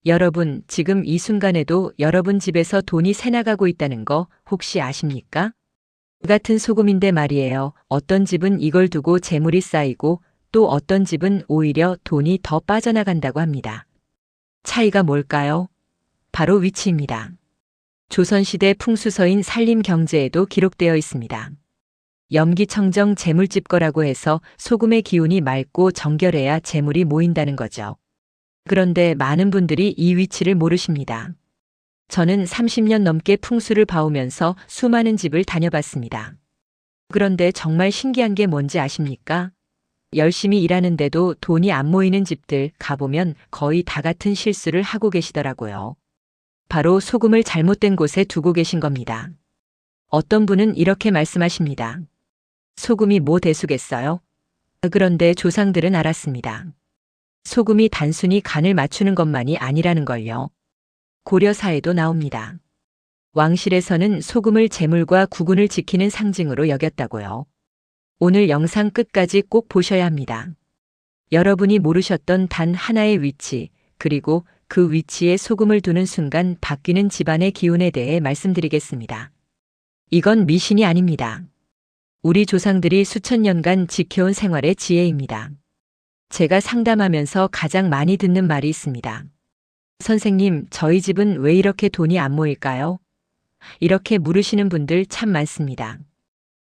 여러분, 지금 이 순간에도 여러분 집에서 돈이 새나가고 있다는 거 혹시 아십니까? 같은 소금인데 말이에요. 어떤 집은 이걸 두고 재물이 쌓이고 또 어떤 집은 오히려 돈이 더 빠져나간다고 합니다. 차이가 뭘까요? 바로 위치입니다. 조선시대 풍수서인 산림경제에도 기록되어 있습니다. 염기청정 재물집거라고 해서 소금의 기운이 맑고 정결해야 재물이 모인다는 거죠. 그런데 많은 분들이 이 위치를 모르십니다. 저는 30년 넘게 풍수를 봐오면서 수많은 집을 다녀봤습니다. 그런데 정말 신기한 게 뭔지 아십니까? 열심히 일하는데도 돈이 안 모이는 집들 가보면 거의 다 같은 실수를 하고 계시더라고요. 바로 소금을 잘못된 곳에 두고 계신 겁니다. 어떤 분은 이렇게 말씀하십니다. 소금이 뭐 대수겠어요? 그런데 조상들은 알았습니다. 소금이 단순히 간을 맞추는 것만이 아니라는 걸요. 고려사에도 나옵니다. 왕실에서는 소금을 재물과 국운을 지키는 상징으로 여겼다고요. 오늘 영상 끝까지 꼭 보셔야 합니다. 여러분이 모르셨던 단 하나의 위치, 그리고 그 위치에 소금을 두는 순간 바뀌는 집안의 기운에 대해 말씀드리겠습니다. 이건 미신이 아닙니다. 우리 조상들이 수천 년간 지켜온 생활의 지혜입니다. 제가 상담하면서 가장 많이 듣는 말이 있습니다. 선생님, 저희 집은 왜 이렇게 돈이 안 모일까요? 이렇게 물으시는 분들 참 많습니다.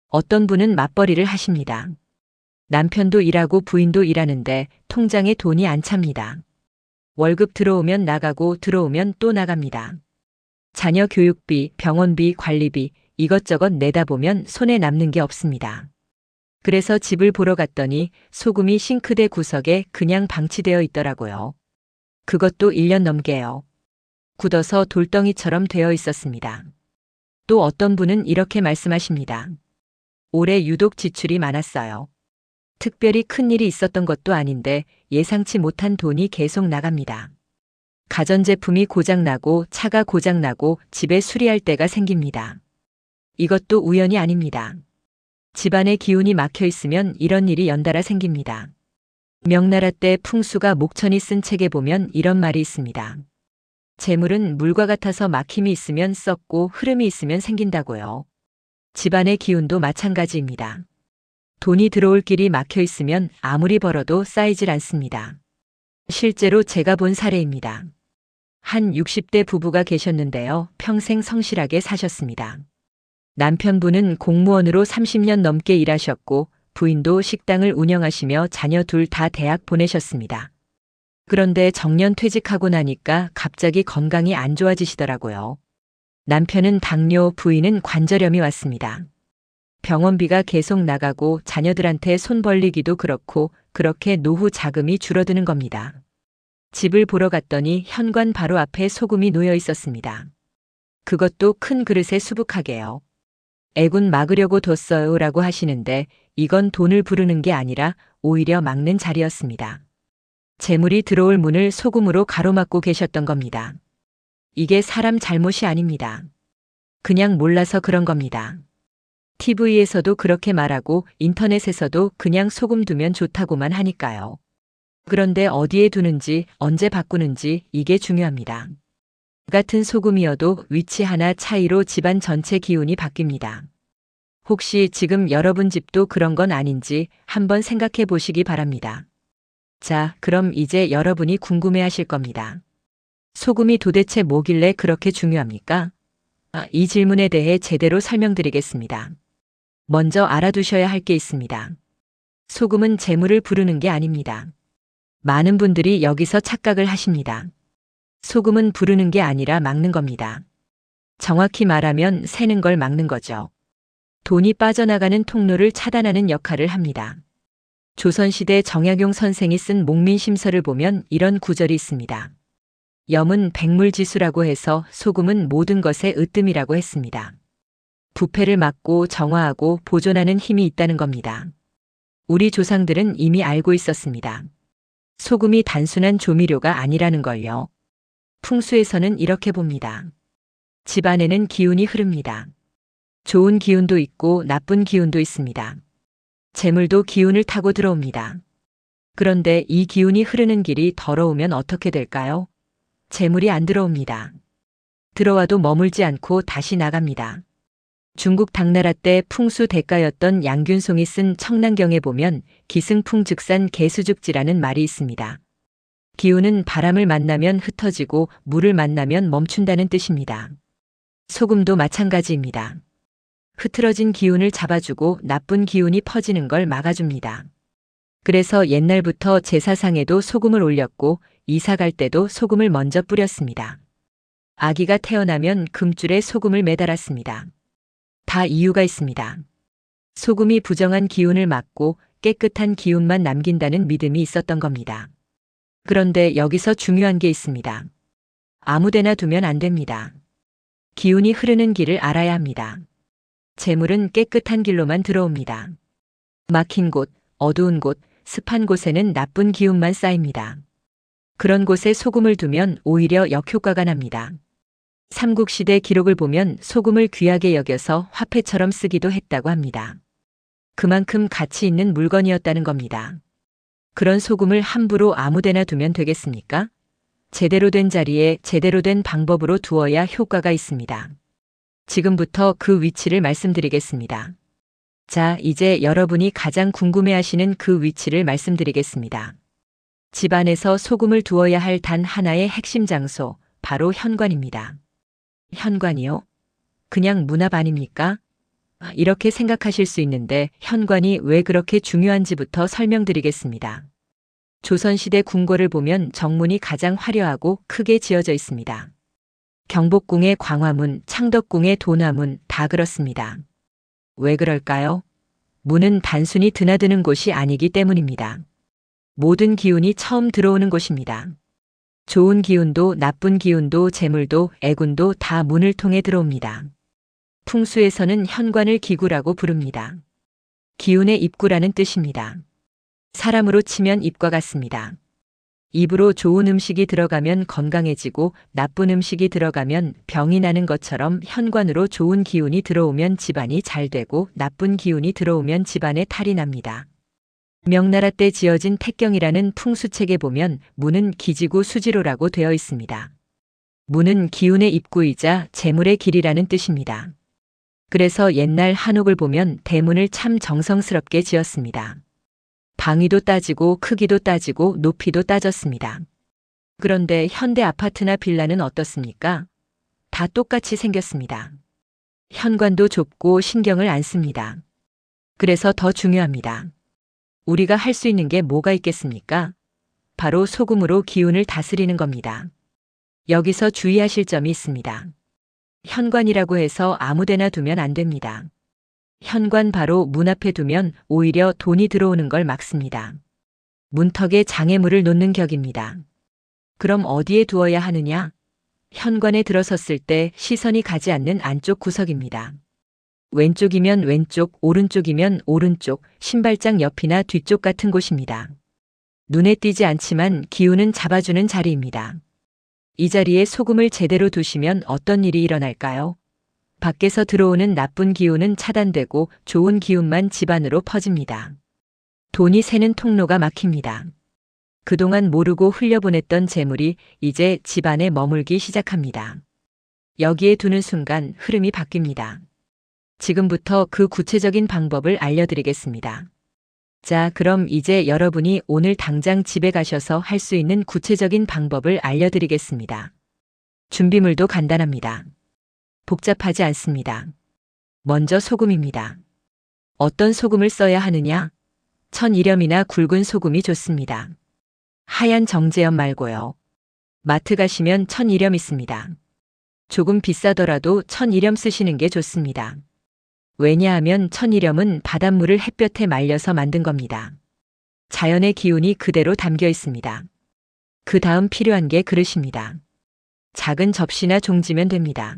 어떤 분은 맞벌이를 하십니다. 남편도 일하고 부인도 일하는데 통장에 돈이 안 찹니다. 월급 들어오면 나가고 들어오면 또 나갑니다. 자녀 교육비, 병원비, 관리비 이것저것 내다 보면 손에 남는 게 없습니다. 그래서 집을 보러 갔더니 소금이 싱크대 구석에 그냥 방치되어 있더라고요. 그것도 1년 넘게요. 굳어서 돌덩이처럼 되어 있었습니다. 또 어떤 분은 이렇게 말씀하십니다. 올해 유독 지출이 많았어요. 특별히 큰 일이 있었던 것도 아닌데 예상치 못한 돈이 계속 나갑니다. 가전제품이 고장나고 차가 고장나고 집에 수리할 때가 생깁니다. 이것도 우연이 아닙니다. 집안의 기운이 막혀 있으면 이런 일이 연달아 생깁니다. 명나라 때 풍수가 목천이 쓴 책에 보면 이런 말이 있습니다. 재물은 물과 같아서 막힘이 있으면 썩고 흐름이 있으면 생긴다고요. 집안의 기운도 마찬가지입니다. 돈이 들어올 길이 막혀 있으면 아무리 벌어도 쌓이질 않습니다. 실제로 제가 본 사례입니다. 한 60대 부부가 계셨는데요. 평생 성실하게 사셨습니다. 남편분은 공무원으로 30년 넘게 일하셨고 부인도 식당을 운영하시며 자녀 둘 다 대학 보내셨습니다. 그런데 정년 퇴직하고 나니까 갑자기 건강이 안 좋아지시더라고요. 남편은 당뇨, 부인은 관절염이 왔습니다. 병원비가 계속 나가고 자녀들한테 손 벌리기도 그렇고 그렇게 노후 자금이 줄어드는 겁니다. 집을 보러 갔더니 현관 바로 앞에 소금이 놓여 있었습니다. 그것도 큰 그릇에 수북하게요. 애군 막으려고 뒀어요 라고 하시는데 이건 돈을 부르는 게 아니라 오히려 막는 자리였습니다. 재물이 들어올 문을 소금으로 가로막고 계셨던 겁니다. 이게 사람 잘못이 아닙니다. 그냥 몰라서 그런 겁니다. TV에서도 그렇게 말하고 인터넷에서도 그냥 소금 두면 좋다고만 하니까요. 그런데 어디에 두는지 언제 바꾸는지 이게 중요합니다. 같은 소금이어도 위치 하나 차이로 집안 전체 기운이 바뀝니다. 혹시 지금 여러분 집도 그런 건 아닌지 한번 생각해 보시기 바랍니다. 자, 그럼 이제 여러분이 궁금해 하실 겁니다. 소금이 도대체 뭐길래 그렇게 중요합니까? 이 질문에 대해 제대로 설명드리겠습니다. 먼저 알아두셔야 할 게 있습니다. 소금은 재물을 부르는 게 아닙니다. 많은 분들이 여기서 착각을 하십니다. 소금은 부르는 게 아니라 막는 겁니다. 정확히 말하면 새는 걸 막는 거죠. 돈이 빠져나가는 통로를 차단하는 역할을 합니다. 조선시대 정약용 선생이 쓴 목민심서를 보면 이런 구절이 있습니다. 염은 백물지수라고 해서 소금은 모든 것의 으뜸이라고 했습니다. 부패를 막고 정화하고 보존하는 힘이 있다는 겁니다. 우리 조상들은 이미 알고 있었습니다. 소금이 단순한 조미료가 아니라는 걸요. 풍수에서는 이렇게 봅니다. 집안에는 기운이 흐릅니다. 좋은 기운도 있고 나쁜 기운도 있습니다. 재물도 기운을 타고 들어옵니다. 그런데 이 기운이 흐르는 길이 더러우면 어떻게 될까요? 재물이 안 들어옵니다. 들어와도 머물지 않고 다시 나갑니다. 중국 당나라 때 풍수 대가였던 양균송이 쓴 청랑경에 보면 기승풍즉산 개수죽지라는 말이 있습니다. 기운은 바람을 만나면 흩어지고 물을 만나면 멈춘다는 뜻입니다. 소금도 마찬가지입니다. 흐트러진 기운을 잡아주고 나쁜 기운이 퍼지는 걸 막아줍니다. 그래서 옛날부터 제사상에도 소금을 올렸고 이사 갈 때도 소금을 먼저 뿌렸습니다. 아기가 태어나면 금줄에 소금을 매달았습니다. 다 이유가 있습니다. 소금이 부정한 기운을 막고 깨끗한 기운만 남긴다는 믿음이 있었던 겁니다. 그런데 여기서 중요한 게 있습니다. 아무데나 두면 안 됩니다. 기운이 흐르는 길을 알아야 합니다. 재물은 깨끗한 길로만 들어옵니다. 막힌 곳, 어두운 곳, 습한 곳에는 나쁜 기운만 쌓입니다. 그런 곳에 소금을 두면 오히려 역효과가 납니다. 삼국시대 기록을 보면 소금을 귀하게 여겨서 화폐처럼 쓰기도 했다고 합니다. 그만큼 가치 있는 물건이었다는 겁니다. 그런 소금을 함부로 아무데나 두면 되겠습니까? 제대로 된 자리에 제대로 된 방법으로 두어야 효과가 있습니다. 지금부터 그 위치를 말씀드리겠습니다. 자, 이제 여러분이 가장 궁금해하시는 그 위치를 말씀드리겠습니다. 집안에서 소금을 두어야 할 단 하나의 핵심 장소, 바로 현관입니다. 현관이요? 그냥 문 앞 아닙니까? 이렇게 생각하실 수 있는데 현관이 왜 그렇게 중요한지부터 설명드리겠습니다. 조선시대 궁궐을 보면 정문이 가장 화려하고 크게 지어져 있습니다. 경복궁의 광화문, 창덕궁의 도나문 다 그렇습니다. 왜 그럴까요? 문은 단순히 드나드는 곳이 아니기 때문입니다. 모든 기운이 처음 들어오는 곳입니다. 좋은 기운도 나쁜 기운도 재물도 애군도 다 문을 통해 들어옵니다. 풍수에서는 현관을 기구라고 부릅니다. 기운의 입구라는 뜻입니다. 사람으로 치면 입과 같습니다. 입으로 좋은 음식이 들어가면 건강해지고 나쁜 음식이 들어가면 병이 나는 것처럼 현관으로 좋은 기운이 들어오면 집안이 잘 되고 나쁜 기운이 들어오면 집안에 탈이 납니다. 명나라 때 지어진 택경이라는 풍수책에 보면 문은 기지구 수지로라고 되어 있습니다. 문은 기운의 입구이자 재물의 길이라는 뜻입니다. 그래서 옛날 한옥을 보면 대문을 참 정성스럽게 지었습니다. 방위도 따지고 크기도 따지고 높이도 따졌습니다. 그런데 현대 아파트나 빌라는 어떻습니까? 다 똑같이 생겼습니다. 현관도 좁고 신경을 안 씁니다. 그래서 더 중요합니다. 우리가 할 수 있는 게 뭐가 있겠습니까? 바로 소금으로 기운을 다스리는 겁니다. 여기서 주의하실 점이 있습니다. 현관이라고 해서 아무데나 두면 안 됩니다. 현관 바로 문 앞에 두면 오히려 돈이 들어오는 걸 막습니다. 문턱에 장애물을 놓는 격입니다. 그럼 어디에 두어야 하느냐? 현관에 들어섰을 때 시선이 가지 않는 안쪽 구석입니다. 왼쪽이면 왼쪽, 오른쪽이면 오른쪽, 신발장 옆이나 뒤쪽 같은 곳입니다. 눈에 띄지 않지만 기운은 잡아주는 자리입니다. 이 자리에 소금을 제대로 두시면 어떤 일이 일어날까요? 밖에서 들어오는 나쁜 기운은 차단되고 좋은 기운만 집안으로 퍼집니다. 돈이 새는 통로가 막힙니다. 그동안 모르고 흘려보냈던 재물이 이제 집안에 머물기 시작합니다. 여기에 두는 순간 흐름이 바뀝니다. 지금부터 그 구체적인 방법을 알려드리겠습니다. 자, 그럼 이제 여러분이 오늘 당장 집에 가셔서 할 수 있는 구체적인 방법을 알려드리겠습니다. 준비물도 간단합니다. 복잡하지 않습니다. 먼저 소금입니다. 어떤 소금을 써야 하느냐? 천일염이나 굵은 소금이 좋습니다. 하얀 정제염 말고요. 마트 가시면 천일염 있습니다. 조금 비싸더라도 천일염 쓰시는 게 좋습니다. 왜냐하면 천일염은 바닷물을 햇볕에 말려서 만든 겁니다. 자연의 기운이 그대로 담겨 있습니다. 그 다음 필요한 게 그릇입니다. 작은 접시나 종지면 됩니다.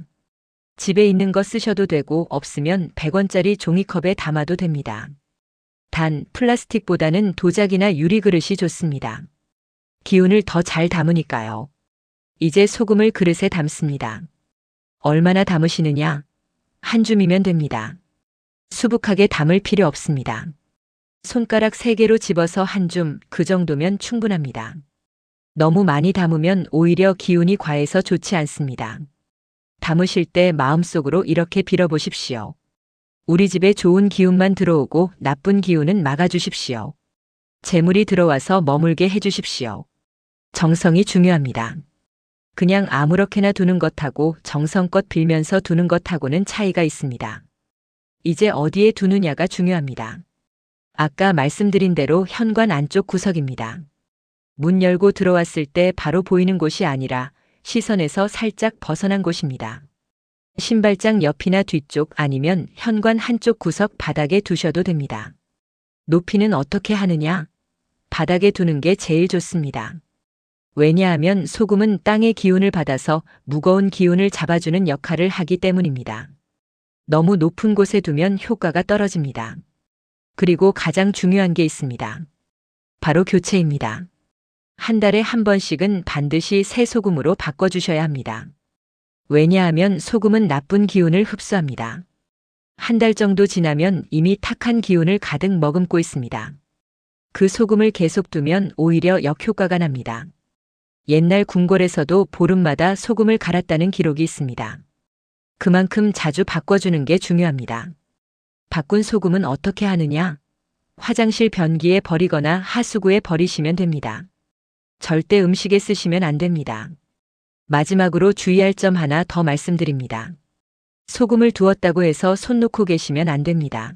집에 있는 거 쓰셔도 되고 없으면 100원짜리 종이컵에 담아도 됩니다. 단 플라스틱보다는 도자기나 유리 그릇이 좋습니다. 기운을 더 잘 담으니까요. 이제 소금을 그릇에 담습니다. 얼마나 담으시느냐? 한 줌이면 됩니다. 수북하게 담을 필요 없습니다. 손가락 3개로 집어서 한 줌, 그 정도면 충분합니다. 너무 많이 담으면 오히려 기운이 과해서 좋지 않습니다. 담으실 때 마음속으로 이렇게 빌어보십시오. 우리 집에 좋은 기운만 들어오고 나쁜 기운은 막아주십시오. 재물이 들어와서 머물게 해주십시오. 정성이 중요합니다. 그냥 아무렇게나 두는 것하고 정성껏 빌면서 두는 것하고는 차이가 있습니다. 이제 어디에 두느냐가 중요합니다. 아까 말씀드린 대로 현관 안쪽 구석입니다. 문 열고 들어왔을 때 바로 보이는 곳이 아니라 시선에서 살짝 벗어난 곳입니다. 신발장 옆이나 뒤쪽 아니면 현관 한쪽 구석 바닥에 두셔도 됩니다. 높이는 어떻게 하느냐? 바닥에 두는 게 제일 좋습니다. 왜냐하면 소금은 땅의 기운을 받아서 무거운 기운을 잡아주는 역할을 하기 때문입니다. 너무 높은 곳에 두면 효과가 떨어집니다. 그리고 가장 중요한 게 있습니다. 바로 교체입니다. 한 달에 한 번씩은 반드시 새 소금으로 바꿔주셔야 합니다. 왜냐하면 소금은 나쁜 기운을 흡수합니다. 한 달 정도 지나면 이미 탁한 기운을 가득 머금고 있습니다. 그 소금을 계속 두면 오히려 역효과가 납니다. 옛날 궁궐에서도 보름마다 소금을 갈았다는 기록이 있습니다. 그만큼 자주 바꿔주는 게 중요합니다. 바꾼 소금은 어떻게 하느냐? 화장실 변기에 버리거나 하수구에 버리시면 됩니다. 절대 음식에 쓰시면 안 됩니다. 마지막으로 주의할 점 하나 더 말씀드립니다. 소금을 두었다고 해서 손 놓고 계시면 안 됩니다.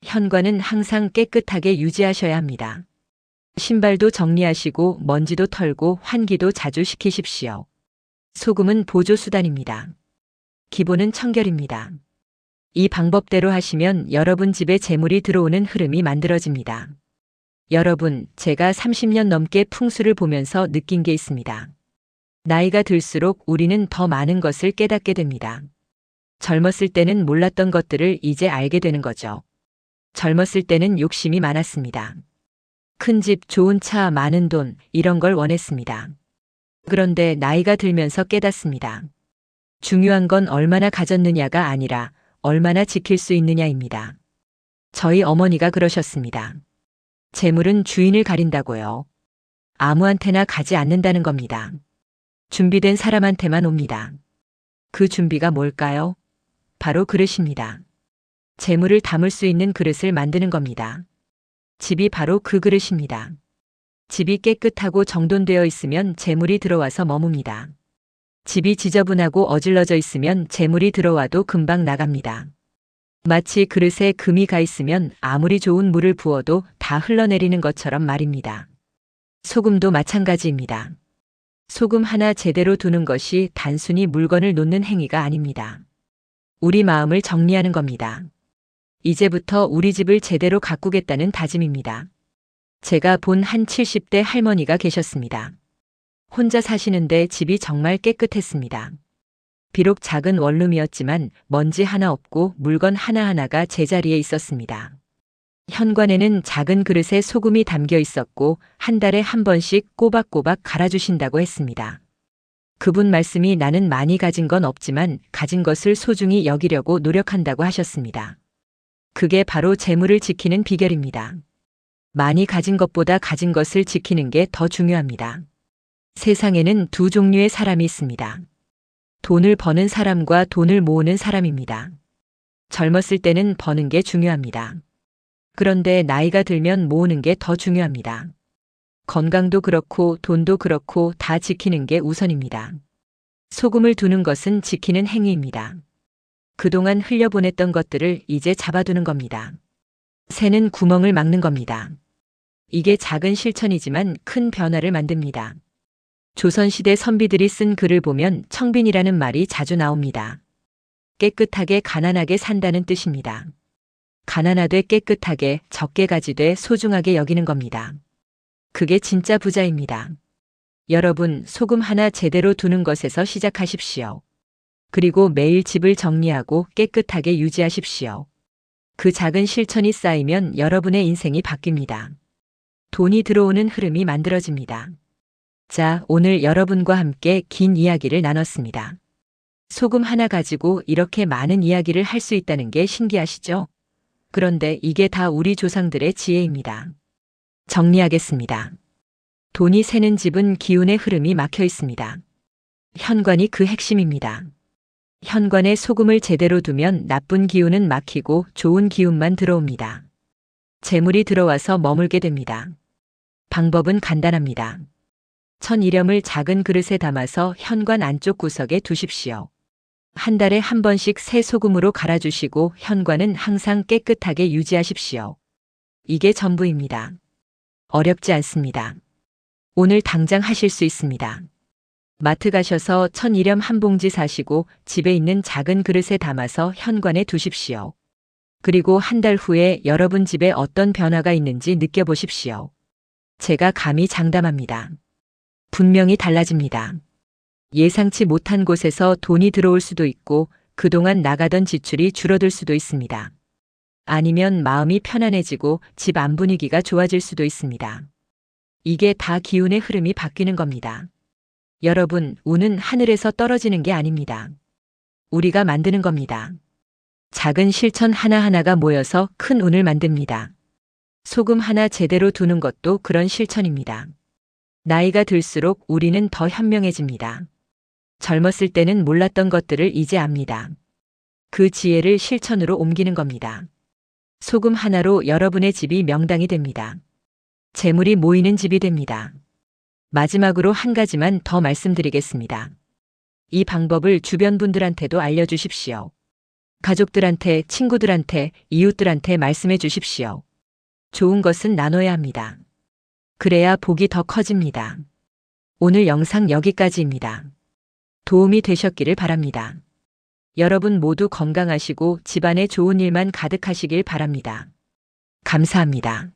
현관은 항상 깨끗하게 유지하셔야 합니다. 신발도 정리하시고 먼지도 털고 환기도 자주 시키십시오. 소금은 보조수단입니다. 기본은 청결입니다. 이 방법대로 하시면 여러분 집에 재물이 들어오는 흐름이 만들어집니다. 여러분, 제가 30년 넘게 풍수를 보면서 느낀 게 있습니다. 나이가 들수록 우리는 더 많은 것을 깨닫게 됩니다. 젊었을 때는 몰랐던 것들을 이제 알게 되는 거죠. 젊었을 때는 욕심이 많았습니다. 큰 집, 좋은 차, 많은 돈, 이런 걸 원했습니다. 그런데 나이가 들면서 깨닫습니다. 중요한 건 얼마나 가졌느냐가 아니라 얼마나 지킬 수 있느냐입니다. 저희 어머니가 그러셨습니다. 재물은 주인을 가린다고요. 아무한테나 가지 않는다는 겁니다. 준비된 사람한테만 옵니다. 그 준비가 뭘까요? 바로 그릇입니다. 재물을 담을 수 있는 그릇을 만드는 겁니다. 집이 바로 그 그릇입니다. 집이 깨끗하고 정돈되어 있으면 재물이 들어와서 머뭅니다. 집이 지저분하고 어질러져 있으면 재물이 들어와도 금방 나갑니다. 마치 그릇에 금이 가 있으면 아무리 좋은 물을 부어도 다 흘러내리는 것처럼 말입니다. 소금도 마찬가지입니다. 소금 하나 제대로 두는 것이 단순히 물건을 놓는 행위가 아닙니다. 우리 마음을 정리하는 겁니다. 이제부터 우리 집을 제대로 가꾸겠다는 다짐입니다. 제가 본 한 70대 할머니가 계셨습니다. 혼자 사시는데 집이 정말 깨끗했습니다. 비록 작은 원룸이었지만 먼지 하나 없고 물건 하나하나가 제자리에 있었습니다. 현관에는 작은 그릇에 소금이 담겨 있었고 한 달에 한 번씩 꼬박꼬박 갈아주신다고 했습니다. 그분 말씀이 나는 많이 가진 건 없지만 가진 것을 소중히 여기려고 노력한다고 하셨습니다. 그게 바로 재물을 지키는 비결입니다. 많이 가진 것보다 가진 것을 지키는 게 더 중요합니다. 세상에는 두 종류의 사람이 있습니다. 돈을 버는 사람과 돈을 모으는 사람입니다. 젊었을 때는 버는 게 중요합니다. 그런데 나이가 들면 모으는 게 더 중요합니다. 건강도 그렇고 돈도 그렇고 다 지키는 게 우선입니다. 소금을 두는 것은 지키는 행위입니다. 그동안 흘려보냈던 것들을 이제 잡아두는 겁니다. 새는 구멍을 막는 겁니다. 이게 작은 실천이지만 큰 변화를 만듭니다. 조선시대 선비들이 쓴 글을 보면 청빈이라는 말이 자주 나옵니다. 깨끗하게 가난하게 산다는 뜻입니다. 가난하되 깨끗하게 적게 가지되 소중하게 여기는 겁니다. 그게 진짜 부자입니다. 여러분, 소금 하나 제대로 두는 것에서 시작하십시오. 그리고 매일 집을 정리하고 깨끗하게 유지하십시오. 그 작은 실천이 쌓이면 여러분의 인생이 바뀝니다. 돈이 들어오는 흐름이 만들어집니다. 자, 오늘 여러분과 함께 긴 이야기를 나눴습니다. 소금 하나 가지고 이렇게 많은 이야기를 할 수 있다는 게 신기하시죠? 그런데 이게 다 우리 조상들의 지혜입니다. 정리하겠습니다. 돈이 새는 집은 기운의 흐름이 막혀 있습니다. 현관이 그 핵심입니다. 현관에 소금을 제대로 두면 나쁜 기운은 막히고 좋은 기운만 들어옵니다. 재물이 들어와서 머물게 됩니다. 방법은 간단합니다. 천일염을 작은 그릇에 담아서 현관 안쪽 구석에 두십시오. 한 달에 한 번씩 새 소금으로 갈아주시고 현관은 항상 깨끗하게 유지하십시오. 이게 전부입니다. 어렵지 않습니다. 오늘 당장 하실 수 있습니다. 마트 가셔서 천일염 한 봉지 사시고 집에 있는 작은 그릇에 담아서 현관에 두십시오. 그리고 한 달 후에 여러분 집에 어떤 변화가 있는지 느껴보십시오. 제가 감히 장담합니다. 분명히 달라집니다. 예상치 못한 곳에서 돈이 들어올 수도 있고 그동안 나가던 지출이 줄어들 수도 있습니다. 아니면 마음이 편안해지고 집 안 분위기가 좋아질 수도 있습니다. 이게 다 기운의 흐름이 바뀌는 겁니다. 여러분, 운은 하늘에서 떨어지는 게 아닙니다. 우리가 만드는 겁니다. 작은 실천 하나하나가 모여서 큰 운을 만듭니다. 소금 하나 제대로 두는 것도 그런 실천입니다. 나이가 들수록 우리는 더 현명해집니다. 젊었을 때는 몰랐던 것들을 이제 압니다. 그 지혜를 실천으로 옮기는 겁니다. 소금 하나로 여러분의 집이 명당이 됩니다. 재물이 모이는 집이 됩니다. 마지막으로 한 가지만 더 말씀드리겠습니다. 이 방법을 주변 분들한테도 알려주십시오. 가족들한테, 친구들한테, 이웃들한테 말씀해 주십시오. 좋은 것은 나눠야 합니다. 그래야 복이 더 커집니다. 오늘 영상 여기까지입니다. 도움이 되셨기를 바랍니다. 여러분 모두 건강하시고 집안에 좋은 일만 가득하시길 바랍니다. 감사합니다.